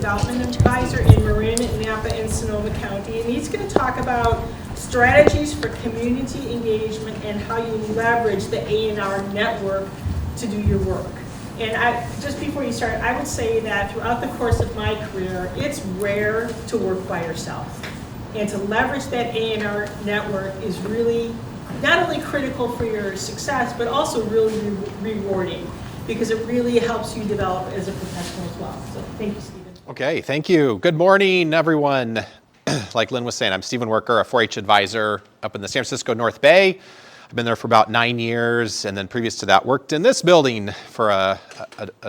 Development Advisor in Marin, Napa, and Sonoma County, and he's going to talk about strategies for community engagement and how you leverage the ANR network to do your work. And just before you start, I would say that throughout the course of my career, it's rare to work by yourself. And to leverage that ANR network is really not only critical for your success, but also really rewarding, because it really helps you develop as a professional as well. So thank you, Stephen. Okay, thank you. Good morning, everyone. Like Lynn was saying, I'm Stephen Worker, a 4-H advisor up in the San Francisco North Bay. I've been there for about 9 years, and then previous to that worked in this building for a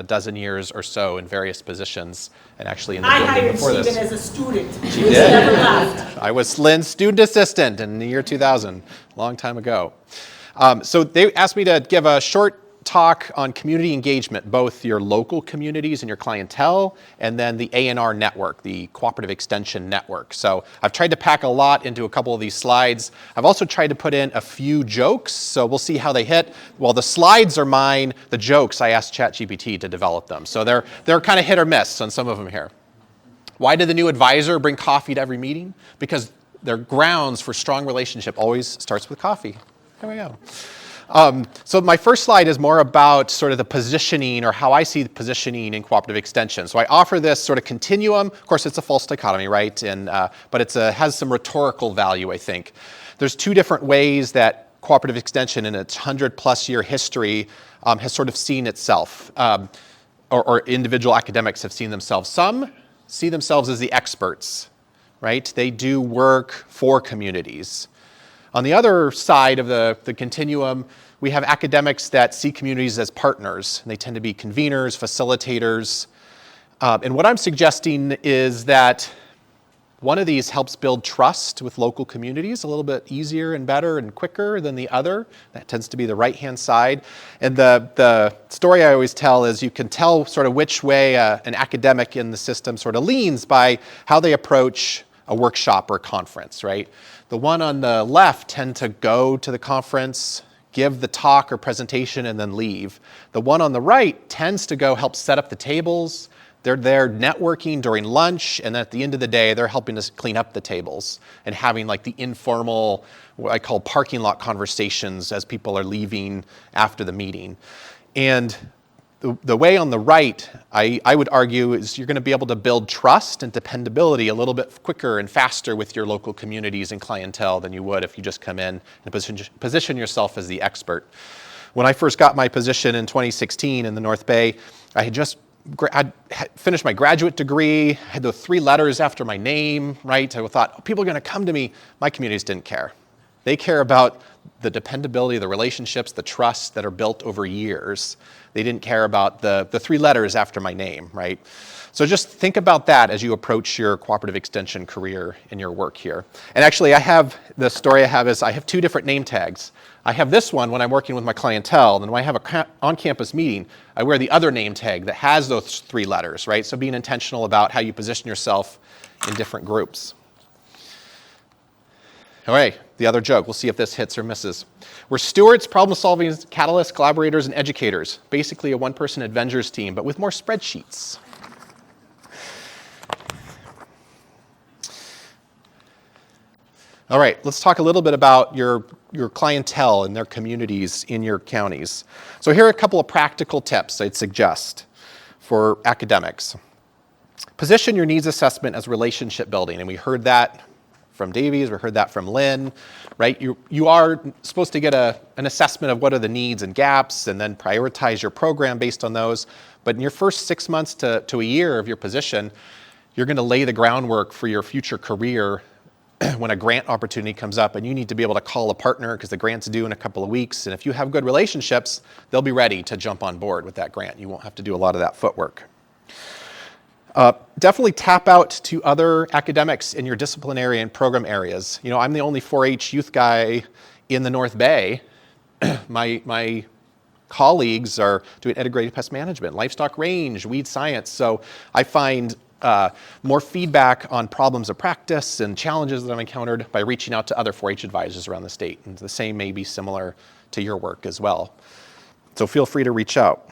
dozen years or so in various positions, and actually in the building before this. I hired Stephen as a student. She did. Never left. I was Lynn's student assistant in the year 2000, a long time ago. So they asked me to give a short talk on community engagement, both your local communities and your clientele, and then the ANR network, the Cooperative Extension Network. So I've tried to pack a lot into a couple of these slides. I've also tried to put in a few jokes, so we'll see how they hit. While the slides are mine, the jokes, I asked ChatGPT to develop them. So they're kind of hit or miss on some of them here. Why did the new advisor bring coffee to every meeting? Because their grounds for strong relationship always starts with coffee. There we go. So my first slide is more about sort of the positioning, or how I see the positioning in cooperative extension. So I offer this sort of continuum. Of course, it's a false dichotomy, right? And but it has some rhetorical value, I think. There's two different ways that cooperative extension in its 100-plus year history has sort of seen itself, or individual academics have seen themselves. Some see themselves as the experts, right? They do work for communities. On the other side of the continuum, we have academics that see communities as partners. They tend to be conveners, facilitators. And what I'm suggesting is that one of these helps build trust with local communities a little bit easier and better and quicker than the other. That tends to be the right-hand side. And the story I always tell is you can tell sort of which way an academic in the system sort of leans by how they approach a workshop or a conference, right? The one on the left tend to go to the conference, give the talk or presentation, and then leave. The one on the right tends to go help set up the tables. They're there networking during lunch, and at the end of the day, they're helping us clean up the tables and having like the informal, what I call parking lot conversations as people are leaving after the meeting. And the way on the right, I would argue, is you're going to be able to build trust and dependability a little bit quicker and faster with your local communities and clientele than you would if you just come in and position yourself as the expert. When I first got my position in 2016 in the North Bay, I had finished my graduate degree, had the 3 letters after my name, right? I thought, oh, people are going to come to me. My communities didn't care. They care about the dependability, the relationships, the trust that are built over years. They didn't care about the 3 letters after my name, right? So just think about that as you approach your cooperative extension career in your work here. And actually, the story I have is I have 2 different name tags. I have this one when I'm working with my clientele, and when I have a on-campus meeting, I wear the other name tag that has those 3 letters, right? So being intentional about how you position yourself in different groups. All right, the other joke. We'll see if this hits or misses. We're stewards, problem-solving catalysts, collaborators, and educators. Basically a one-person Avengers team, but with more spreadsheets. All right, let's talk a little bit about your clientele and their communities in your counties. So here are a couple of practical tips I'd suggest for academics. Position your needs assessment as relationship building, and we heard that from Davies, we heard that from Lynn, right? You are supposed to get an assessment of what are the needs and gaps, and then prioritize your program based on those. But in your first 6 months to a year of your position, you're going to lay the groundwork for your future career when a grant opportunity comes up, and you need to be able to call a partner because the grant's due in a couple of weeks. And if you have good relationships, they'll be ready to jump on board with that grant. You won't have to do a lot of that footwork. Definitely tap out to other academics in your disciplinary and program areas. You know, I'm the only 4-H youth guy in the North Bay. My colleagues are doing integrated pest management, livestock range, weed science. So I find more feedback on problems of practice and challenges that I've encountered by reaching out to other 4-H advisors around the state. And the same may be similar to your work as well. So feel free to reach out.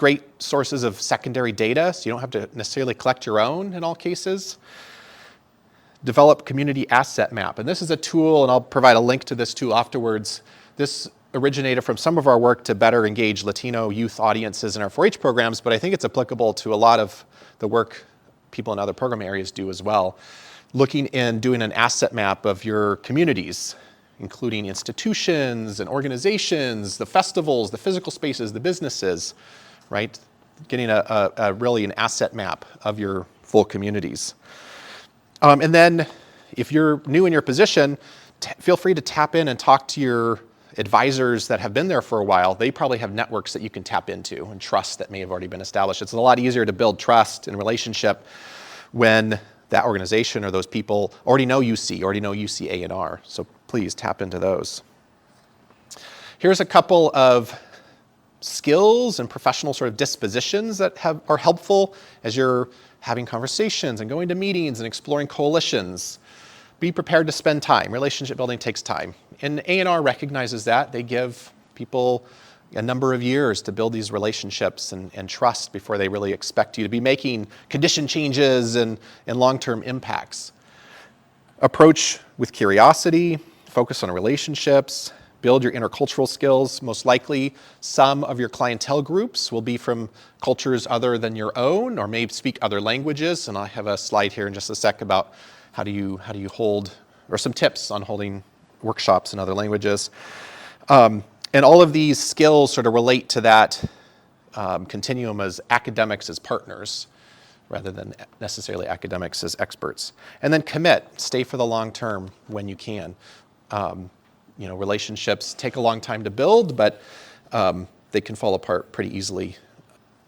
great sources of secondary data, so you don't have to necessarily collect your own in all cases. Develop community asset map. And this is a tool, and I'll provide a link to this tool afterwards. This originated from some of our work to better engage Latino youth audiences in our 4-H programs, but I think it's applicable to a lot of the work people in other program areas do as well. Looking and doing an asset map of your communities, including institutions and organizations, the festivals, the physical spaces, the businesses, right? Getting really an asset map of your full communities. And then if you're new in your position, feel free to tap in and talk to your advisors that have been there for a while. They probably have networks that you can tap into and trust that may have already been established. It's a lot easier to build trust and relationship when that organization or those people already know UC ANR. So please tap into those. Here's a couple of skills and professional sort of dispositions that are helpful as you're having conversations and going to meetings and exploring coalitions. Be prepared to spend time. Relationship building takes time. And ANR recognizes that. They give people a number of years to build these relationships and trust before they really expect you to be making condition changes and long-term impacts. Approach with curiosity, focus on relationships, build your intercultural skills. Most likely, some of your clientele groups will be from cultures other than your own or may speak other languages. And I have a slide here in just a sec about how do you hold, or some tips on holding workshops in other languages. And all of these skills sort of relate to that continuum as academics as partners rather than necessarily academics as experts. And then commit, stay for the long term when you can. Relationships take a long time to build, but they can fall apart pretty easily.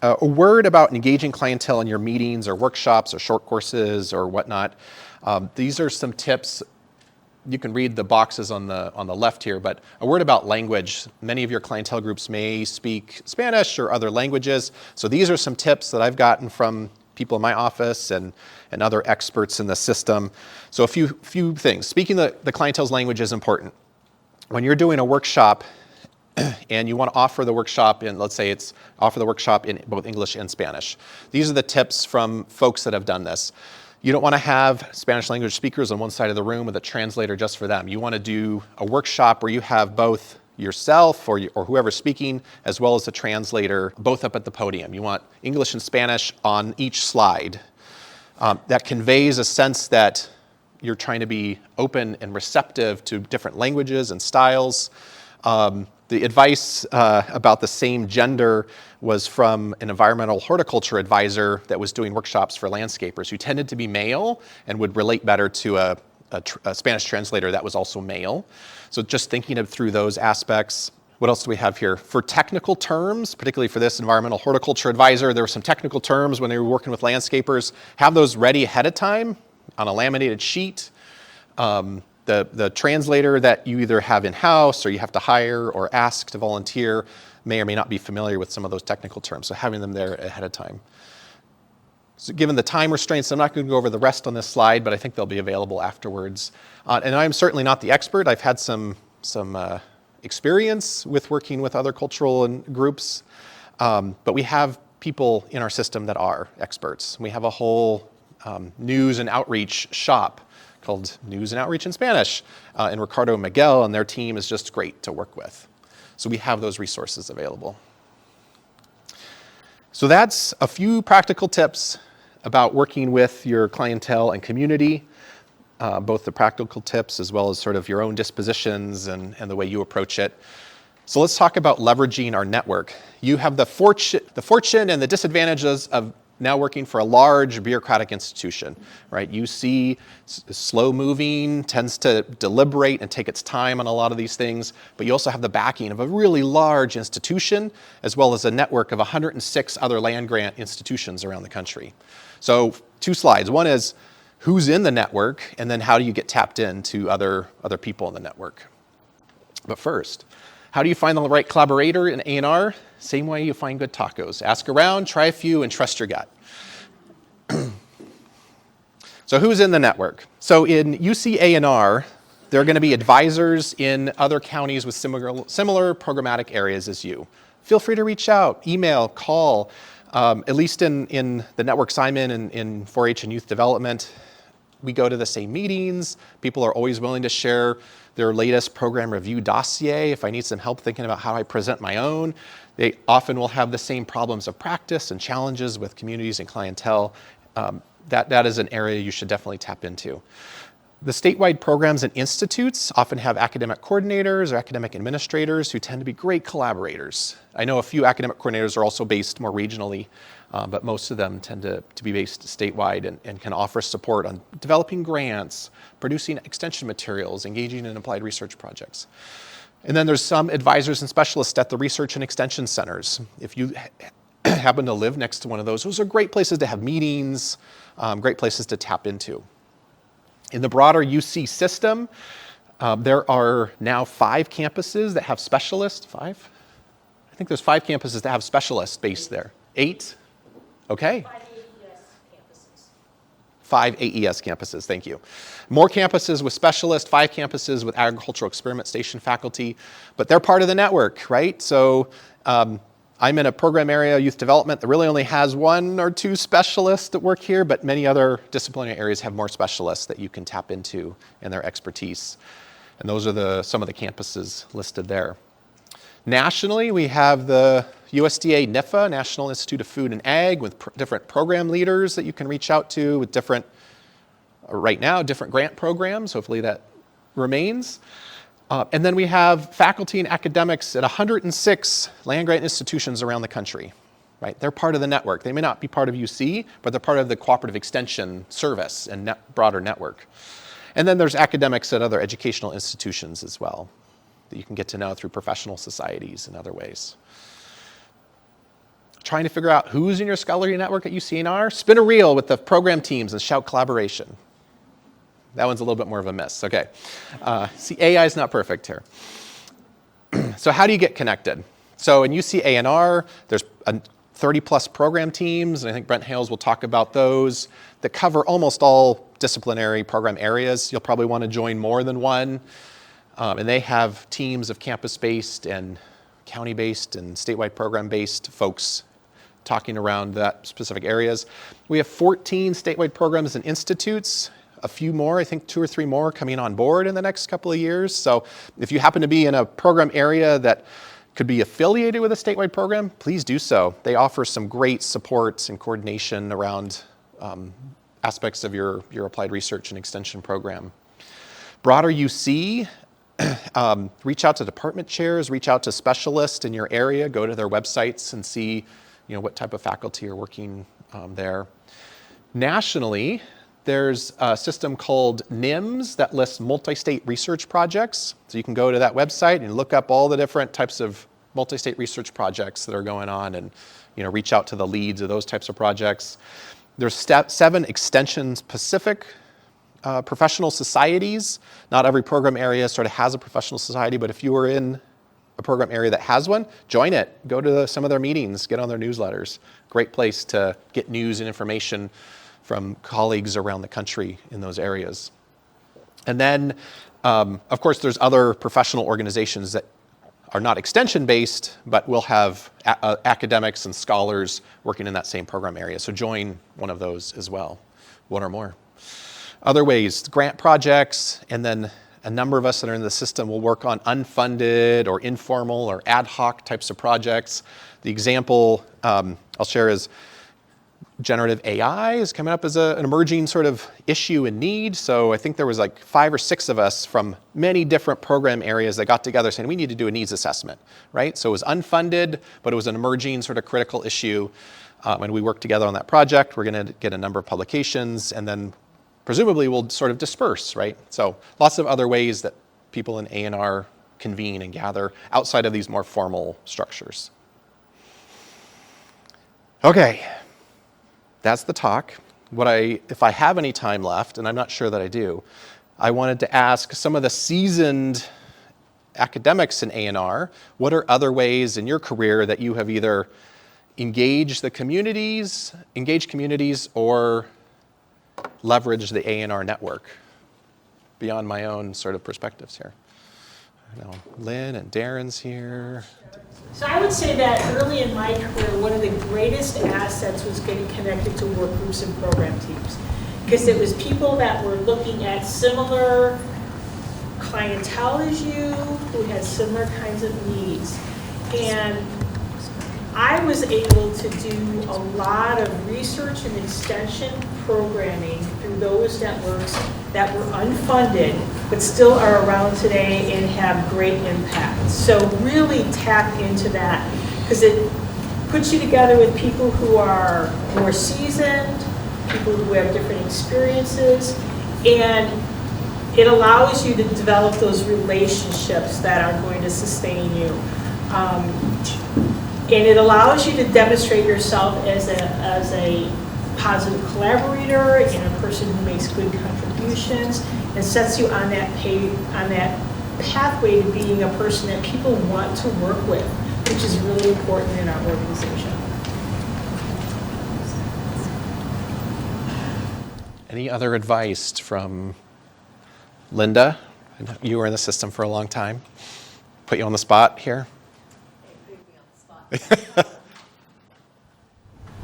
A word about engaging clientele in your meetings or workshops or short courses or whatnot. These are some tips. You can read the boxes on the left here, but a word about language. Many of your clientele groups may speak Spanish or other languages. So these are some tips that I've gotten from people in my office and other experts in the system. So a few things. Speaking the clientele's language is important. When you're doing a workshop and you want to offer the workshop in, let's say offer the workshop in both English and Spanish. These are the tips from folks that have done this. You don't want to have Spanish language speakers on one side of the room with a translator just for them. You want to do a workshop where you have both yourself or whoever's speaking as well as the translator both up at the podium. You want English and Spanish on each slide. That conveys a sense that you're trying to be open and receptive to different languages and styles. The advice about the same gender was from an environmental horticulture advisor that was doing workshops for landscapers who tended to be male and would relate better to a Spanish translator that was also male. So just thinking through those aspects. What else do we have here? For technical terms, particularly for this environmental horticulture advisor, there were some technical terms when they were working with landscapers. Have those ready ahead of time on a laminated sheet. The translator that you either have in-house or you have to hire or ask to volunteer may or may not be familiar with some of those technical terms, so having them there ahead of time. So given the time restraints, I'm not going to go over the rest on this slide, but I think they'll be available afterwards. And I'm certainly not the expert. I've had some experience with working with other cultural groups, but we have people in our system that are experts. We have a whole news and outreach shop called News and Outreach in Spanish, and Ricardo and Miguel and their team is just great to work with. So we have those resources available. So that's a few practical tips about working with your clientele and community, both the practical tips as well as sort of your own dispositions and the way you approach it. So let's talk about leveraging our network. You have the fortune and the disadvantages of now working for a large bureaucratic institution, right? UC is slow moving, tends to deliberate and take its time on a lot of these things, but you also have the backing of a really large institution as well as a network of 106 other land-grant institutions around the country. So 2 slides. One is who's in the network, and then how do you get tapped into other people in the network. But first, how do you find the right collaborator in ANR? Same way you find good tacos. Ask around, try a few, and trust your gut. So who's in the network? So in UC ANR, there are going to be advisors in other counties with similar programmatic areas as you. feel free to reach out, email, call. At least in the networks I'm in 4-H and youth development, we go to the same meetings. People are always willing to share their latest program review dossier. If I need some help thinking about how I present my own, they often will have the same problems of practice and challenges with communities and clientele. That is an area you should definitely tap into. The statewide programs and institutes often have academic coordinators or academic administrators who tend to be great collaborators. I know a few academic coordinators are also based more regionally, but most of them tend to be based statewide and can offer support on developing grants, producing extension materials, engaging in applied research projects. And then there's some advisors and specialists at the research and extension centers. If you happen to live next to one of those are great places to have meetings, great places to tap into. In the broader UC system, there are now 5 campuses that have specialists. 5? I think there's 5 campuses that have specialists based there. 8? Okay. 5 AES campuses. 5 AES campuses, thank you. More campuses with specialists, 5 campuses with agricultural experiment station faculty, but they're part of the network, right? So I'm in a program area, youth development, that really only has 1 or 2 specialists that work here, but many other disciplinary areas have more specialists that you can tap into and their expertise. And those are some of the campuses listed there. Nationally, we have the USDA NIFA, National Institute of Food and Ag, with different program leaders that you can reach out to with different grant programs. Hopefully that remains. And then we have faculty and academics at 106 land-grant institutions around the country, right? They're part of the network. They may not be part of UC, but they're part of the cooperative extension service and broader network. And then there's academics at other educational institutions as well that you can get to know through professional societies and other ways. Trying to figure out who's in your scholarly network at UCNR? Spin a reel with the program teams and shout collaboration. That one's a little bit more of a miss. Okay. See, AI is not perfect here. So how do you get connected? So in UC ANR, there's 30-plus program teams, and I think Brent Hales will talk about those, that cover almost all disciplinary program areas. You'll probably want to join more than one. And they have teams of campus-based and county-based and statewide program-based folks talking around that specific areas. We have 14 statewide programs and institutes. A few more, I think 2 or 3 more coming on board in the next couple of years. So if you happen to be in a program area that could be affiliated with a statewide program, please do so. They offer some great support and coordination around aspects of your applied research and extension program. Broader UC, reach out to department chairs, reach out to specialists in your area, go to their websites and see what type of faculty are working there. Nationally, there's a system called NIMS that lists multi-state research projects. So you can go to that website and look up all the different types of multi-state research projects that are going on and reach out to the leads of those types of projects. There's 7 extension-specific professional societies. Not every program area sort of has a professional society, but if you are in a program area that has one, join it. Go to some of their meetings, get on their newsletters. Great place to get news and information from colleagues around the country in those areas. And then, of course, there's other professional organizations that are not extension-based, but will have academics and scholars working in that same program area. So join one of those as well, 1 or more. Other ways, grant projects, and then a number of us that are in the system will work on unfunded or informal or ad hoc types of projects. The example I'll share is generative AI is coming up as an emerging sort of issue and need. So I think there was like 5 or 6 of us from many different program areas that got together saying we need to do a needs assessment, right? So it was unfunded, but it was an emerging sort of critical issue. And we worked together on that project. We're going to get a number of publications, and then presumably we'll sort of disperse, right? So lots of other ways that people in ANR convene and gather outside of these more formal structures. Okay. That's the talk. If I have any time left, and I'm not sure that I do, I wanted to ask some of the seasoned academics in ANR, what are other ways in your career that you have either engaged communities, or leveraged the ANR network beyond my own sort of perspectives here? I know Lynn and Darren's here. So I would say that early in my career, one of the greatest assets was getting connected to work groups and program teams. Because it was people that were looking at similar clientele as you, who had similar kinds of needs. And I was able to do a lot of research and extension programming through those networks that were unfunded, but still are around today and have great impact. So really tap into that, because it puts you together with people who are more seasoned, people who have different experiences, and it allows you to develop those relationships that are going to sustain you. And it allows you to demonstrate yourself as a positive collaborator and a person who makes good contributions, and sets you on that pathway to being a person that people want to work with, which is really important in our organization. Any other advice from Linda? I know you were in the system for a long time. Put you on the spot here.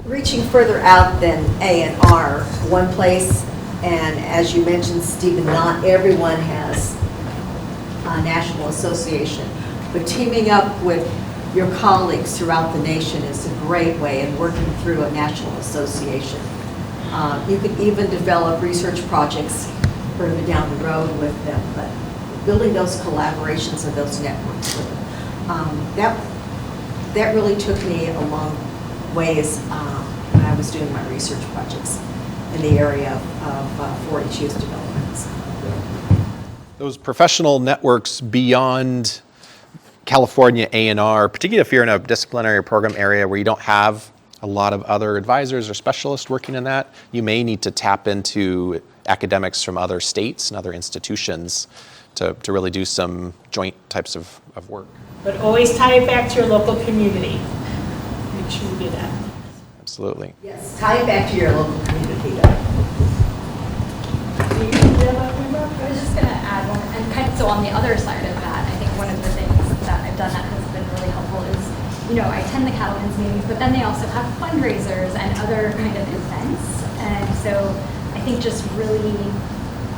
Reaching further out than ANR, one place, and as you mentioned, Stephen, not everyone has a national association, but teaming up with your colleagues throughout the nation is a great way in working through a national association. You can even develop research projects further down the road with them, but building those collaborations and those networks with them. That really took me a long ways when I was doing my research projects in the area of 4-H youth developments. Those professional networks beyond California ANR, particularly if you're in a disciplinary program area where you don't have a lot of other advisors or specialists working in that, you may need to tap into academics from other states and other institutions to really do some joint types of work. But always tie it back to your local community. Make sure you do that. Absolutely. Yes, tie it back to your local community. I was just going to add one, and kind of, so on the other side of that, I think one of the things that I've done that has been really helpful is, I attend the Cattlemen's meetings, but then they also have fundraisers and other kind of events, and so I think just really,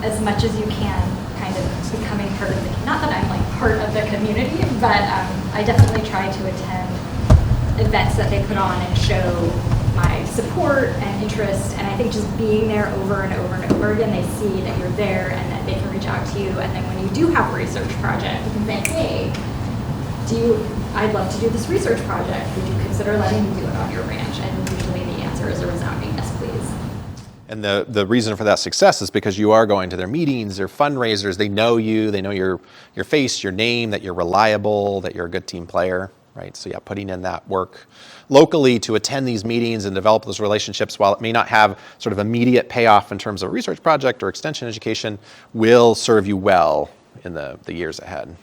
as much as you can, kind of becoming part of the, not that I'm like part of the community, but I definitely try to attend events that they put on and show my support and interest, and I think just being there over and over and over again, they see that you're there and that they can reach out to you, and then when you do have a research project, you can say, hey, I'd love to do this research project, would you consider letting me do it on your ranch? And usually the answer is a resounding yes, please. And the reason for that success is because you are going to their meetings, their fundraisers, they know you, they know your face, your name, that you're reliable, that you're a good team player, right? So yeah, putting in that work locally to attend these meetings and develop those relationships, while it may not have sort of immediate payoff in terms of a research project or extension education, will serve you well in the years ahead.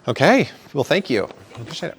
Okay, well, thank you. I appreciate it.